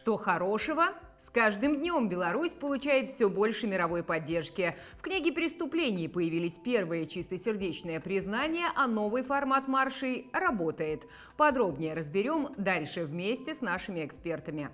Что хорошего? С каждым днем Беларусь получает все больше мировой поддержки. В книге преступлений появились первые чистосердечные признания, а новый формат маршей работает. Подробнее разберем дальше вместе с нашими экспертами.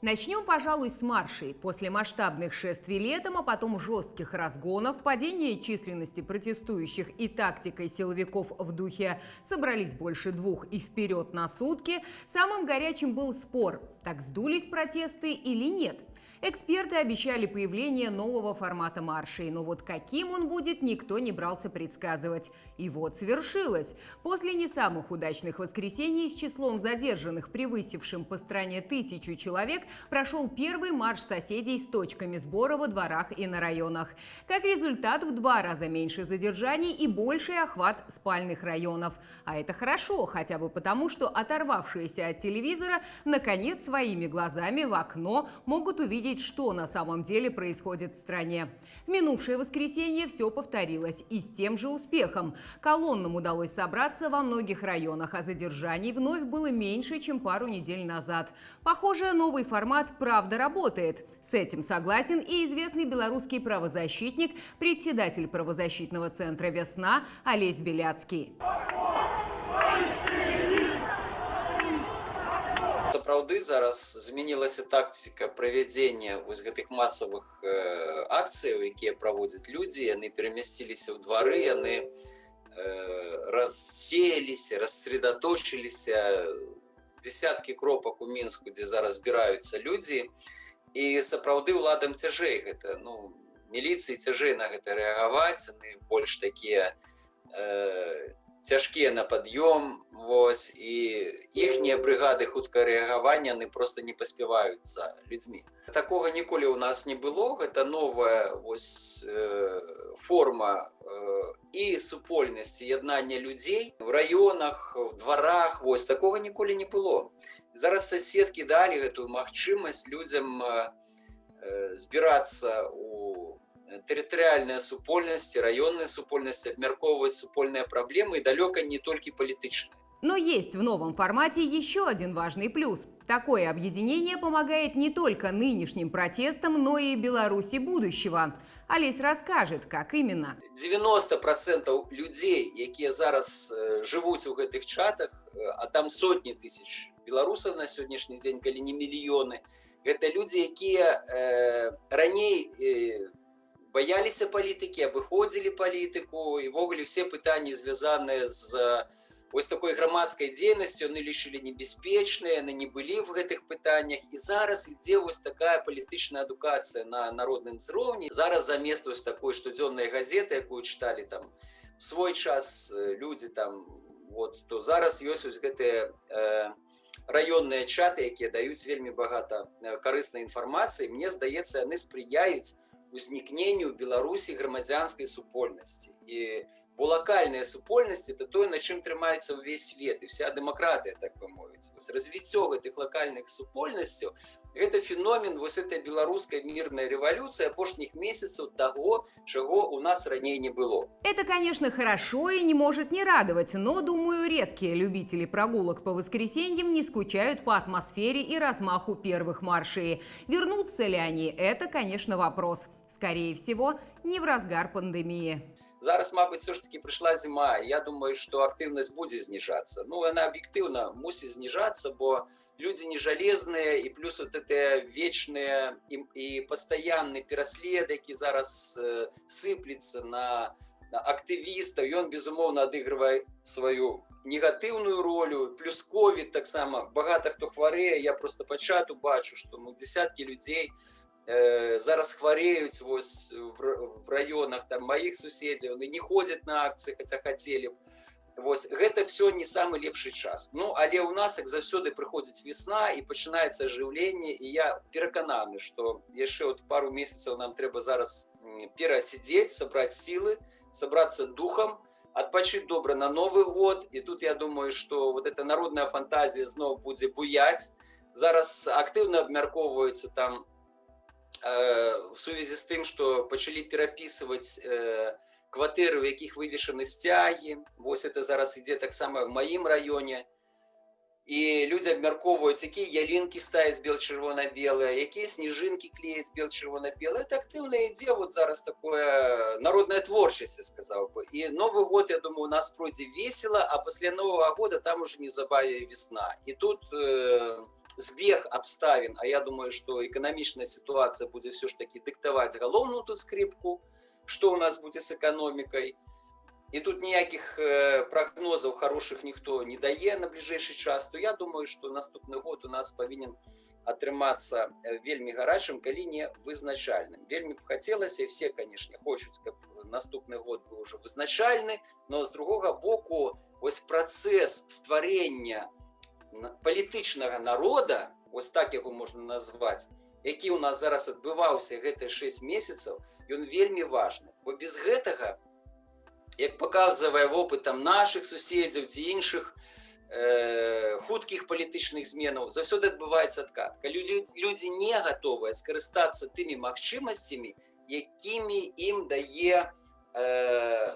Начнем, пожалуй, с маршей. После масштабных шествий летом, а потом жестких разгонов, падения численности протестующих и тактикой силовиков в духе «собрались больше двух и вперед на сутки», самым горячим был спор, так сдулись протесты или нет. Эксперты обещали появление нового формата маршей, но вот каким он будет, никто не брался предсказывать. И вот свершилось. После не самых удачных воскресений с числом задержанных, превысившим по стране 1000 человек, прошел первый марш соседей с точками сбора во дворах и на районах. Как результат, в 2 раза меньше задержаний и больший охват спальных районов. А это хорошо, хотя бы потому, что оторвавшиеся от телевизора наконец своими глазами в окно могут увидеть, что на самом деле происходит в стране. В минувшее воскресенье все повторилось и с тем же успехом. Колоннам удалось собраться во многих районах, а задержаний вновь было меньше, чем пару недель назад. Похоже, новый формат правда работает. С этим согласен и известный белорусский правозащитник, председатель правозащитного центра «Весна» Олесь Беляцкий. Сапраўды зараз змянілася тактика правядзення вось гэтых масавых акцыяў, якія праводзяць людзі, яны перамясціліся ў двары, яны рассеяліся, рассредоточиліся, десяткі кропак у Мінску, дзе зараз збіраюцца людзі, і сапраўды ўладам цяжэй гэта, міліцыі цяжэй на гэта рэагаваць, яны больш такія цяжкія на пад'ём, вось, і іхнія брыгады хуткага рэагавання яны просто не паспяваюць за людзьмі. Такога ніколі ў нас не было, гэта новая вось форма і супольнасці яднання людзей в раёнах, в дварах, вось такога ніколі не было. Зараз соседкі далі гэтую магчымасць людзям збірацца у тэрытарыяльныя супольнасці, раённыя супольнасці, абмяркоўваць супольныя праблемы і далёка не толькі палітычныя. Но есть в новом формате еще один важный плюс. Такое объединение помогает не только нынешним протестам, но и Беларуси будущего. Олесь расскажет, как именно. 90% людей, якія зараз жывуць у гэтых чатах, а там сотні тысяч беларусаў на сённяшні дзень, калі не мільёны, гэта людзі, якія раней баяліся палітыкі, абыходзілі палітыку, і ввогуле все пытанні, звязаныя з вось такой грамадскай дзейнасцю, яны лічылі небяспечныя, яны не былі в гэтых пытаннях, і зараз ідзе вось такая палітычная адукацыя на народным узроўні. Зараз замест вось такой штодзённай газеты, якую чыталі там в свой час людзі там, вот, то зараз ёсць вось гэтыя раённыя чаты, якія даюць вельмі багата карыснай інфармацыі. Мне здаецца, яны спрыяюць узнікненню ў Беларусі грамадзянскай супольнасці. Бо локальная супольнасць – это тое, на чым трымаецца ўвесь свет, і вся дэмакратыя, так бы мовіць. Развіццё гэтых локальных супольнасцяў – гэта феномен вось этой беларускай мірнай рэвалюцыі апошніх месяцаў таго, чаго у нас раней не было. Это, конечно, хорошо и не может не радовать, но, думаю, редкие любители прогулок по воскресеньям не скучают по атмосфере и размаху первых маршей. Вернутся ли они – это, конечно, вопрос. Скорее всего, не в разгар пандемии. Зараз, мабыць, все ж таки прыйшла зіма, і я думаю, што актыўнасць будзе зніжацца. Яна аб'ектыўна мусіць зніжацца, бо людзі не жалезныя, і плюс вот гэтыя вечныя і пастаянны пераслед, які зараз сыплецца на актывістаў, ён, безумоўна, адыгрывае сваю негатыўную ролю, плюс ковід таксама, багата хто хварэе, я просто па чату бачу, што дзесяткі людзей зараз хвареюць вось в раёнах там маіх суседзяў, яны не ходзяць на акцыі, хаця хацелі б. Вось гэта все не самы лепшы час. Але ў нас, як заўсёды, прыходзіць весна і пачынаецца ажыўленне, і я перакананы, што яшчэ пару месяцаў нам трэба зараз перасидзець, сабраць сілы, сабрацца духам, адпачыць добра на Новы год. І тут я думаю, што вот эта народная фантазія зноў будзе буяць. Зараз актыўна абмяркоўваецца там в сувязі з тым, што пачалі перапісваць кватэры, у якіх вывешаны сцягі. Вось это зараз ідзе таксама в маім раёне. і люди абмяркоўваюць, якія ялінкі ставяць бел-чырвона-белыя, якія сніжынкі клеяць бел-чырвона-белыя. Это актыўна ідзе вот зараз такое народная творчасць, я сказаў бы. І Новы год, я думаю, у нас пройдзе весела, а пасля Новага года там уже неўзабаве весна. І тут збег абставін, а я думаю, што эканамічная сітуацыя будзе все ж таки дыктаваць галоўную тут скрипку, што ў нас будзе з эканомікай. І тут ніякіх прагнозаў хорошых ніхто не дае на бліжэйшы час, то я думаю, што наступны год у нас павінен атрымацца вельмі гарачым, калі не вызначальным. Вельмі б хацелася, все, канешне, хочуць, каб наступны год быў уже вызначальны, но з другога боку, вось працэс стварэння палітычнага народа, вось так яго можна назваць, які у нас зараз адбываўся гэтыя 6 месяцаў, ён вельмі важны. Бо без гэтага, як паказвае вопытам нашых суседзяў ці іншых хуткіх палітычных зменаў, заўсёды адбываецца адкат. Калі людзі не гатовыя скарыстацца тымі магчымасцямі, якімі ім дае,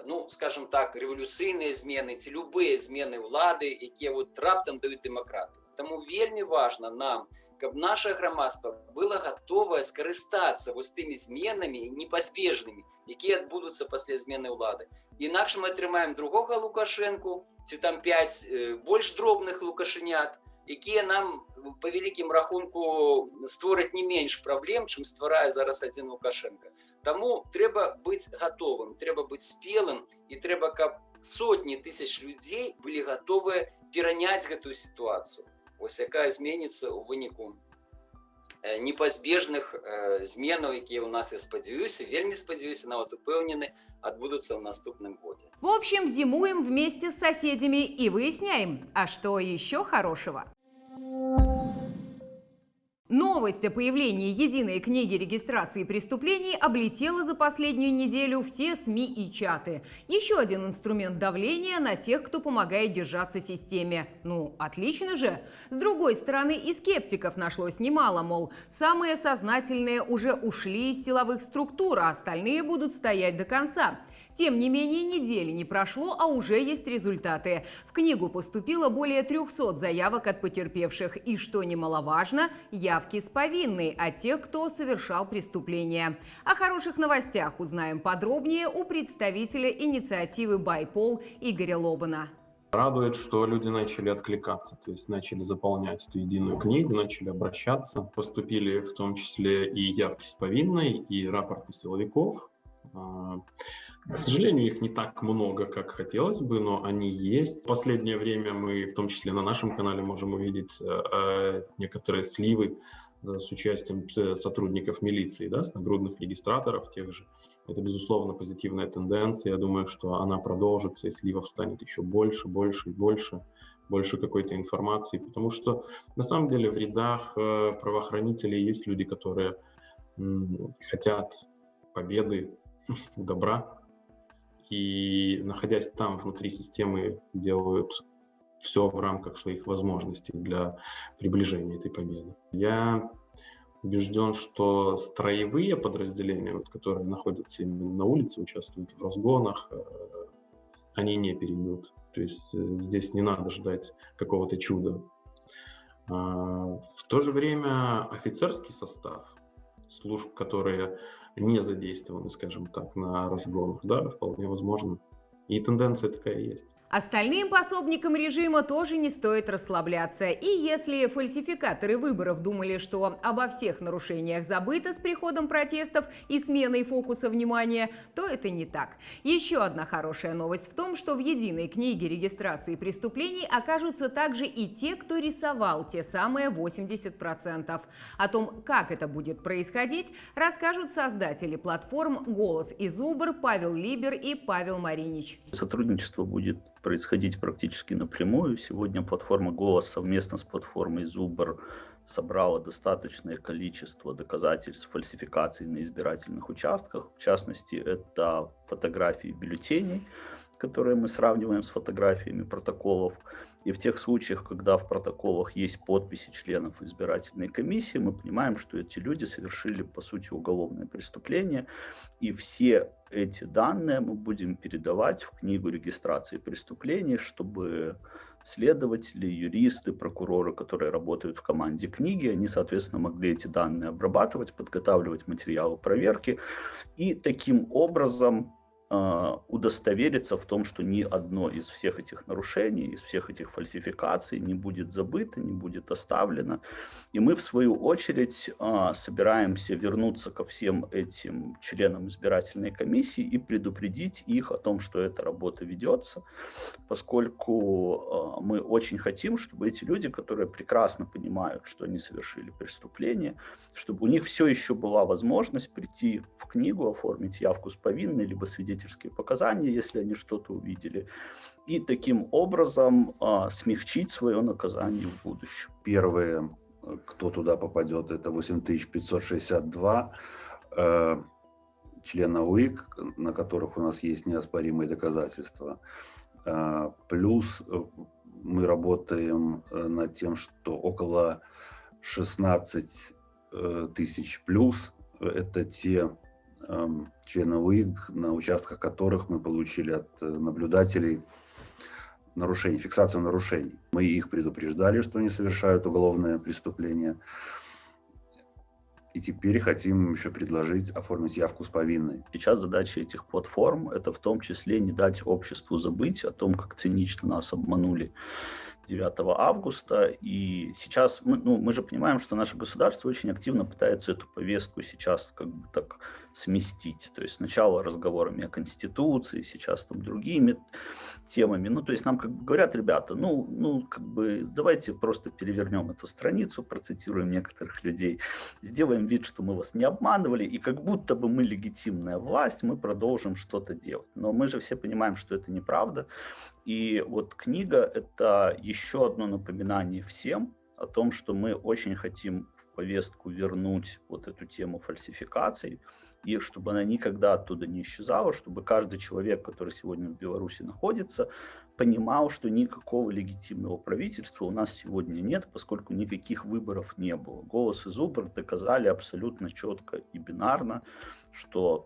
ну, скажем так, рэвалюцыйныя змены ці любыя змены ўлады, якія вот раптам даюць дэмакратыю. Таму вельмі важна нам, каб наша грамадства было гатовае скарыстацца вось тымі зменамі непазбежнымі, якія адбудуцца пасля змены ўлады. Інакш мы атрымаем другога Лукашэнку, ці там 5 больш дробных лукашынят, якія нам па вялікім рахунку створаць не менш праблем, чым стварае зараз адзін Лукашенко. Таму трэба быць гатовым, трэба быць спелым, і трэба, каб сотні тысяч людзей былі гатовыя пераняць гэтую сітуацыю, ось якая зменіцца ў выніку непазбежных зменаў, якія ў нас, я спадзяюся, вельмі спадзяюся, нават упэўнены, отбудутся в наступном годе. В общем, зимуем вместе с соседями и выясняем, а что еще хорошего. Новость о появлении единой книги регистрации преступлений облетела за последнюю неделю все СМИ и чаты. Еще один инструмент давления на тех, кто помогает держаться системе. Ну, отлично же. С другой стороны, и скептиков нашлось немало, мол, самые сознательные уже ушли из силовых структур, а остальные будут стоять до конца. Тем не менее, недели не прошло, а уже есть результаты. В книгу поступило более 300 заявок от потерпевших. И, что немаловажно, явки с повинной от тех, кто совершал преступление. О хороших новостях узнаем подробнее у представителя инициативы «Байпол» Игоря Лобана. Радует, что люди начали откликаться, то есть начали заполнять эту единую книгу, начали обращаться. Поступили в том числе и явки с повинной, и рапорты силовиков. К сожалению, их не так много, как хотелось бы, но они есть. В последнее время мы, в том числе на нашем канале, можем увидеть некоторые сливы с участием сотрудников милиции, да, с нагрудных регистраторов тех же. Это, безусловно, позитивная тенденция. Я думаю, что она продолжится, и сливов станет еще больше, больше и больше. Больше какой-то информации. Потому что, на самом деле, в рядах правоохранителей есть люди, которые хотят победы, добра. И, находясь там внутри системы, делают все в рамках своих возможностей для приближения этой победы. Я убежден, что строевые подразделения, вот, которые находятся именно на улице, участвуют в разгонах, они не перейдут. То есть здесь не надо ждать какого-то чуда. В то же время офицерский состав служб, которые не задействованы, скажем так, на разгонах, да, вполне возможно. И тенденция такая есть. Остальным пособникам режима тоже не стоит расслабляться. И если фальсификаторы выборов думали, что обо всех нарушениях забыто с приходом протестов и сменой фокуса внимания, то это не так. Еще одна хорошая новость в том, что в единой книге регистрации преступлений окажутся также и те, кто рисовал те самые 80%. О том, как это будет происходить, расскажут создатели платформ «Голос» и «Зубр» Павел Либер и Павел Маринич. Сотрудничество будет происходить практически напрямую. Сегодня платформа «Голос» совместно с платформой «Зубр» собрала достаточное количество доказательств фальсификаций на избирательных участках. В частности, это фотографии бюллетеней, которые мы сравниваем с фотографиями протоколов. И в тех случаях, когда в протоколах есть подписи членов избирательной комиссии, мы понимаем, что эти люди совершили, по сути, уголовное преступление. И все эти данные мы будем передавать в книгу регистрации преступлений, чтобы следователи, юристы, прокуроры, которые работают в команде книги, они, соответственно, могли эти данные обрабатывать, подготавливать материалы проверки и таким образом удостовериться в том, что ни одно из всех этих нарушений, из всех этих фальсификаций не будет забыто, не будет оставлено. И мы, в свою очередь, собираемся вернуться ко всем этим членам избирательной комиссии и предупредить их о том, что эта работа ведется, поскольку мы очень хотим, чтобы эти люди, которые прекрасно понимают, что они совершили преступление, чтобы у них все еще была возможность прийти в книгу, оформить явку с повинной, либо свидетельские показания, если они что-то увидели, и таким образом смягчить свое наказание в будущем. Первые, кто туда попадет, это 8562 члена УИК, на которых у нас есть неоспоримые доказательства. Плюс мы работаем над тем, что около 16 тысяч плюс – это те члены УИК, на участках которых мы получили от наблюдателей нарушений, фиксацию нарушений. Мы их предупреждали, что они совершают уголовное преступление. И теперь хотим еще предложить оформить явку с повинной. Сейчас задача этих платформ – это в том числе не дать обществу забыть о том, как цинично нас обманули 9 августа. И сейчас мы же понимаем, что наше государство очень активно пытается эту повестку сейчас как бы так сместить. То есть сначала разговорами о Конституции, сейчас там другими темами. То есть нам как бы говорят, ребята, как бы давайте просто перевернем эту страницу, процитируем некоторых людей, сделаем вид, что мы вас не обманывали, и как будто бы мы легитимная власть, мы продолжим что-то делать. Но мы же все понимаем, что это неправда. И вот книга – это еще одно напоминание всем о том, что мы очень хотим в повестку вернуть вот эту тему фальсификаций, и чтобы она никогда оттуда не исчезала, чтобы каждый человек, который сегодня в Беларуси находится, понимал, что никакого легитимного правительства у нас сегодня нет, поскольку никаких выборов не было. «Голос» и «Зубр» доказали абсолютно четко и бинарно, что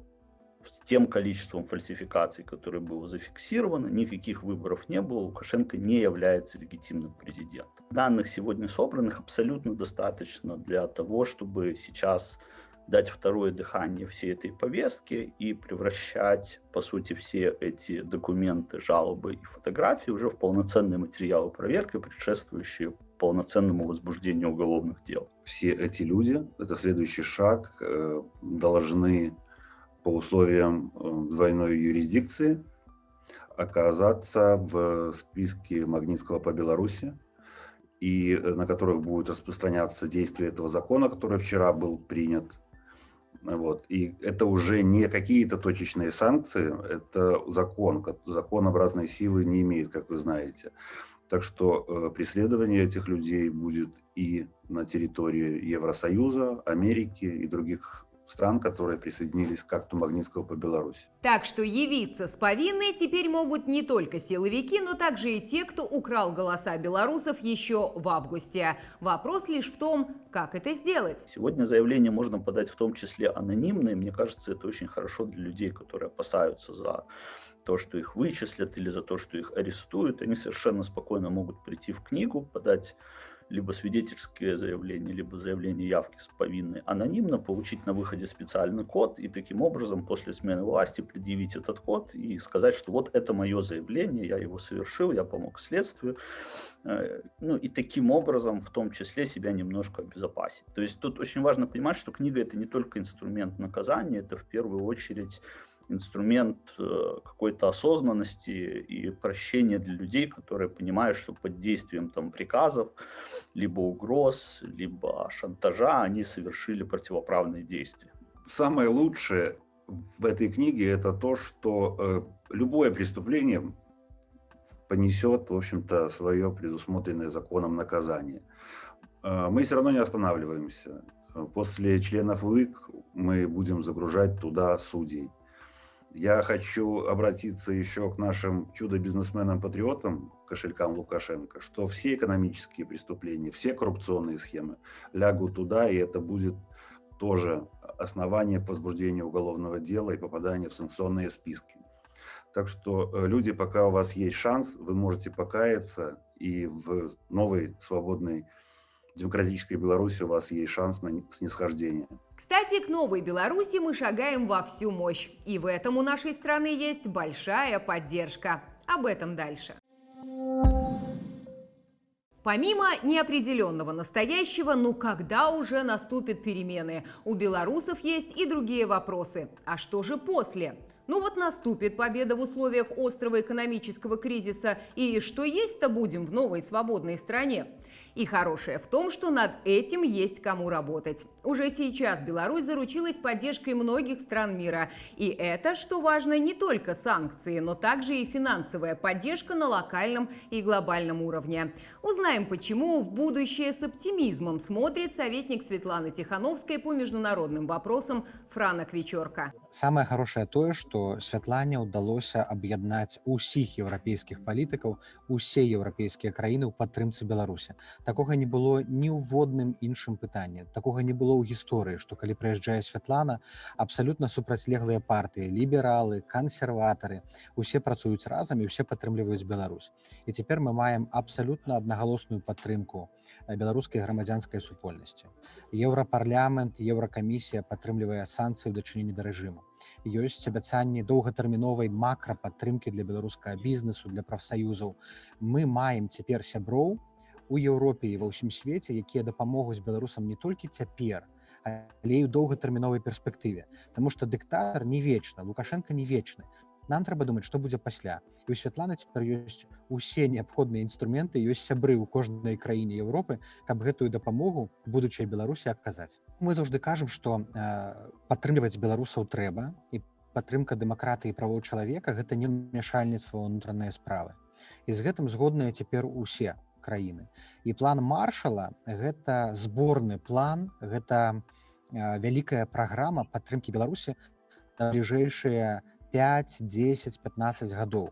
с тем количеством фальсификаций, которое было зафиксировано, никаких выборов не было, Лукашенко не является легитимным президентом. Данных сегодня собранных абсолютно достаточно для того, чтобы сейчас дать второе дыхание всей этой повестке и превращать, по сути, все эти документы, жалобы и фотографии уже в полноценные материалы проверки, предшествующие полноценному возбуждению уголовных дел. Все эти люди, это следующий шаг, должны по условиям двойной юрисдикции оказаться в списке Магнитского по Беларуси, и на которых будет распространяться действие этого закона, который вчера был принят. Вот. И это уже не какие-то точечные санкции, это закон. Закон обратной силы не имеет, как вы знаете. Так что преследование этих людей будет и на территории Евросоюза, Америки и других стран, которые присоединились к акту Магнитского по Беларуси. Так что явиться с повинной теперь могут не только силовики, но также и те, кто украл голоса белорусов еще в августе. Вопрос лишь в том, как это сделать. Сегодня заявление можно подать в том числе анонимно, и мне кажется, это очень хорошо для людей, которые опасаются за то, что их вычислят или за то, что их арестуют. Они совершенно спокойно могут прийти в книгу, подать либо свидетельское заявление, либо заявление явки с повинной анонимно, получить на выходе специальный код и таким образом после смены власти предъявить этот код и сказать, что вот это мое заявление, я его совершил, я помог следствию. И таким образом в том числе себя немножко обезопасить. То есть тут очень важно понимать, что книга – это не только инструмент наказания, это в первую очередь инструмент какой-то осознанности и прощения для людей, которые понимают, что под действием приказов, либо угроз, либо шантажа они совершили противоправные действия. Самое лучшее в этой книге – это то, что любое преступление понесет, в общем-то, свое предусмотренное законом наказание. Мы все равно не останавливаемся. После членов УИК мы будем загружать туда судей. Я хочу обратиться еще к нашим чудо-бизнесменам-патриотам, кошелькам Лукашенко, что все экономические преступления, все коррупционные схемы лягут туда, и это будет тоже основание по возбуждению уголовного дела и попадания в санкционные списки. Так что, люди, пока у вас есть шанс, вы можете покаяться, и в новой свободной демократической Беларуси у вас есть шанс на снисхождение. Кстати, к новой Беларуси мы шагаем во всю мощь. И в этом у нашей страны есть большая поддержка. Об этом дальше. Помимо неопределенного настоящего, когда уже наступят перемены? У белорусов есть и другие вопросы. А что же после? Наступит победа в условиях острого экономического кризиса, и что есть-то будем в новой свободной стране? И хорошее в том, что над этим есть кому работать. Уже сейчас Беларусь заручилась поддержкой многих стран мира. И это, что важно, не только санкции, но также и финансовая поддержка на локальном и глобальном уровне. Узнаем, почему в будущее с оптимизмом смотрит советник Светланы Тихановской по международным вопросам Франак Вечорка. Самае хорошае тое, што Святлане ўдалося аб'яднаць усіх еўрапейскіх палітыкаў, усе еўрапейскія краіны ў падтрымцы Беларусі. Такога не было ні ў водным іншым пытанні. Такога не было ў гісторыі, што калі прыязджае Святлана, абсалютна супрацьлеглыя партыі, лібералы, кансерватары, усе працуюць разам і ўсе падтрымліваюць Беларусь. І цяпер мы маем абсалютна аднагалосную падтрымку беларускай грамадзянскай супольнасці. Еўрапарламент, Еўракамісія падтрымлівае санкцыі ў дачыненні да рэжыму. Ёсць абяцанні доўгатэрміновай макрападтрымкі для беларускага бізнесу, для прафсаюзаў. Мы маем цяпер сяброў у Еўропе і ва ўсім свеце, якія дапамогуць беларусам не толькі цяпер, але і ў доўгатэрміновай перспектыве. Таму што дыктатар не вечны, Лукашенко не вечны. Нам трэба думаць, што будзе пасля. І ў Святланы цяпер ёсць усе неабходныя інструменты, ёсць сябры ў кожнай краіне Еўропы, каб гэтую дапамогу будучай Беларусі аказаць. Мы заўжды кажам, што падтрымліваць беларусаў трэба, і падтрымка дэмакратыі і правоў чалавека гэта не ўмяшальніцтва ў ўнутраныя справы. І з гэтым згодныя цяпер усе краіны. І план Маршала гэта зборны план, гэта вялікая праграма падтрымкі Беларусі на бліжэйшыя 5, 10, 15 гадоў.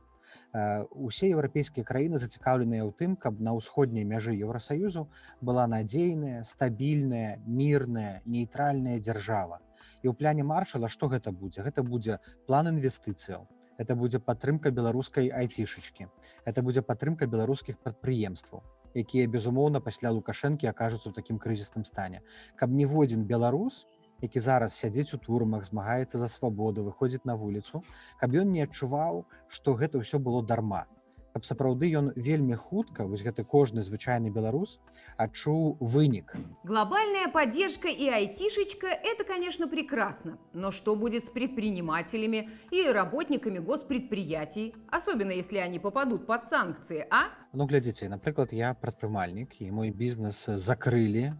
Усе еўрапейскія краіны зацікаўленыя ў тым, каб на ўсходняй мяжы Еўрасаюзу была надзейная, стабільная, мірная, нейтральная дзяржава. І ў пляне Маршала што гэта будзе? Гэта будзе план інвестыцыяў, это будзе падтрымка беларускай айцішачкі, это будзе падтрымка беларускіх прадпрыемстваў, якія, безумоўна, пасля Лукашэнкі акажуцца ў такім крызісным стане. Каб ніводзін беларус, які зараз сядзіць у турмах, змагаецца за свабоду, выходзіць на вуліцу, каб ён не адчуваў, што гэта ўсё было дарма. Каб сапраўды ён вельмі хутка, вось гэты кожны звычайны беларус, адчуў вынік. Глобальная поддержка и айтишечка – это, конечно, прекрасно. Но что будет с предпринимателями и работниками госпредприятий, особенно если они попадут под санкции, а? Глядзіце, напрыклад, я прадпрымальнік, і мой бізнес закрылі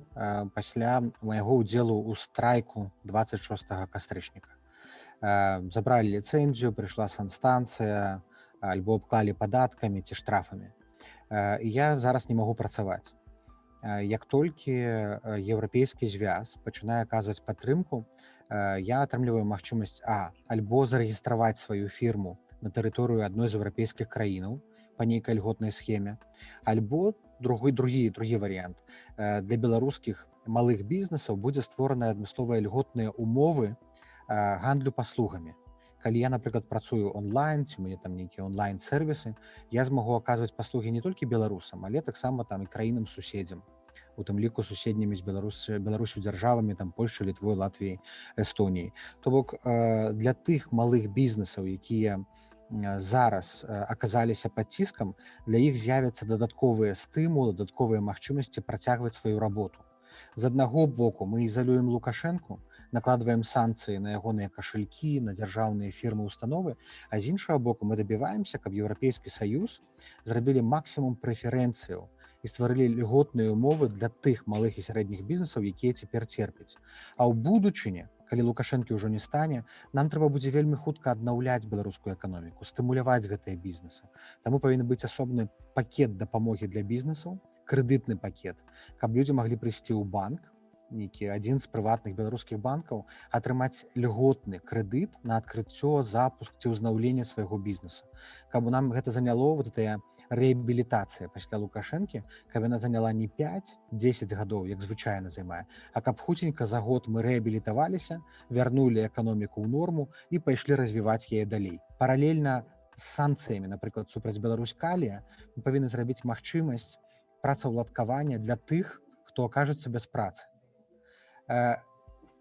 пасля майго ўдзелу ў страйку 26 кастрычніка. Забралі ліцэнзію, прыйшла санстанцыя, альбо абклалі падаткамі ці штрафамі. Я зараз не магу працаваць. Як толькі еўрапейскі звяз пачынае аказваць падтрымку, я атрымліваю магчымасць альбо зарэгістраваць сваю фірму на тэрыторыю адной з еўрапейскіх краінаў па нейкай льготнай схеме, альбо другі варыянт. Для беларускіх малых бізнесаў будзе створаныя адмысловыя льготныя умовы гандлю паслугамі. Калі я, напрыклад, працую онлайн, ці у мяне там нейкія онлайн-сервісы, я змагу аказваць паслугі не толькі беларусам, але таксама там і краінам-суседзям, у тым ліку суседнімі з Беларусю дзяржавамі, там Польшчай, Літвой, Латвіяй, Эстоніяй. То бок для тых малых бізнесаў, якія зараз аказаліся пад ціскам, для іх з'явяцца дадатковыя стымулы, дадатковыя магчымасці працягваць сваю работу. З аднаго боку мы ізалюем Лукашэнку, накладваем санкцыі на ягоныя кашалькі, на дзяржаўныя фірмы, установы, а з іншага боку мы дабіваемся, каб Еўрапейскі Саюз зрабілі максімум прэферэнцыяў і стварылі льготныя умовы для тых малых і сярэдніх бізнесаў, якія цяпер церпяць. А ў будучыні, калі Лукашэнкі ўжо не стане, нам трэба будзе вельмі хутка аднаўляць беларускую эканоміку, стымуляваць гэтыя бізнесы. Таму павінен быць асобны пакет дапамогі для бізнесаў, крэдытны пакет, каб людзі маглі прыйсці ў банк нейкі адзін з прыватных беларускіх банкаў атрымаць льготны крэдыт на адкрыццё, запуск ці ўзнаўленне свайго бізнеса. Каб нам гэта заняло вот гэтая рэабілітацыя пасля Лукашэнкі, каб яна заняла не 5-10 гадоў, як звычайна займае, а каб хуценька за год мы рэабілітаваліся, вярнулі эканоміку ў норму і пайшлі развіваць яе далей. Паралельна з санкцыямі, напрыклад, супраць Беларусь-Калія, мы павінны зрабіць магчымасць працаўладкавання для тых, хто акажацца без працы.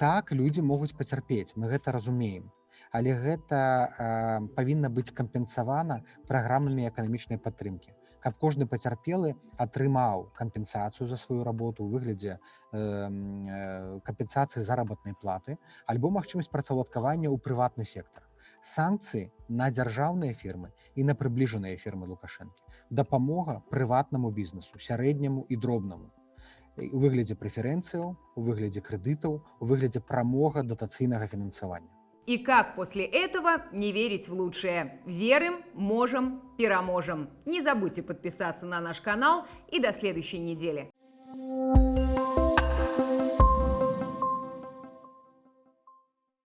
Так, людзі могуць пацярпець, мы гэта разумеем, але гэта павінна быць кампенсавана праграмамі эканамічнай падтрымкі, каб кожны пацярпелы атрымаў кампенсацыю за сваю работу ў выглядзе кампенсацыі заработнай платы альбо магчымасць працаўладкавання ў прыватны сектар. Санкцыі на дзяржаўныя фірмы і на прыбліжаныя фірмы Лукашэнкі, дапамога прыватнаму бізнесу, сярэдняму і дробнаму, у выглядзе прэферэнцыяў, у выглядзе крэдытаў, у выглядзе прамога датацыйнага фінансавання. И как после этого не верить в лучшее? Верим, можем, переможем. Не забудьте подписаться на наш канал и до следующей недели.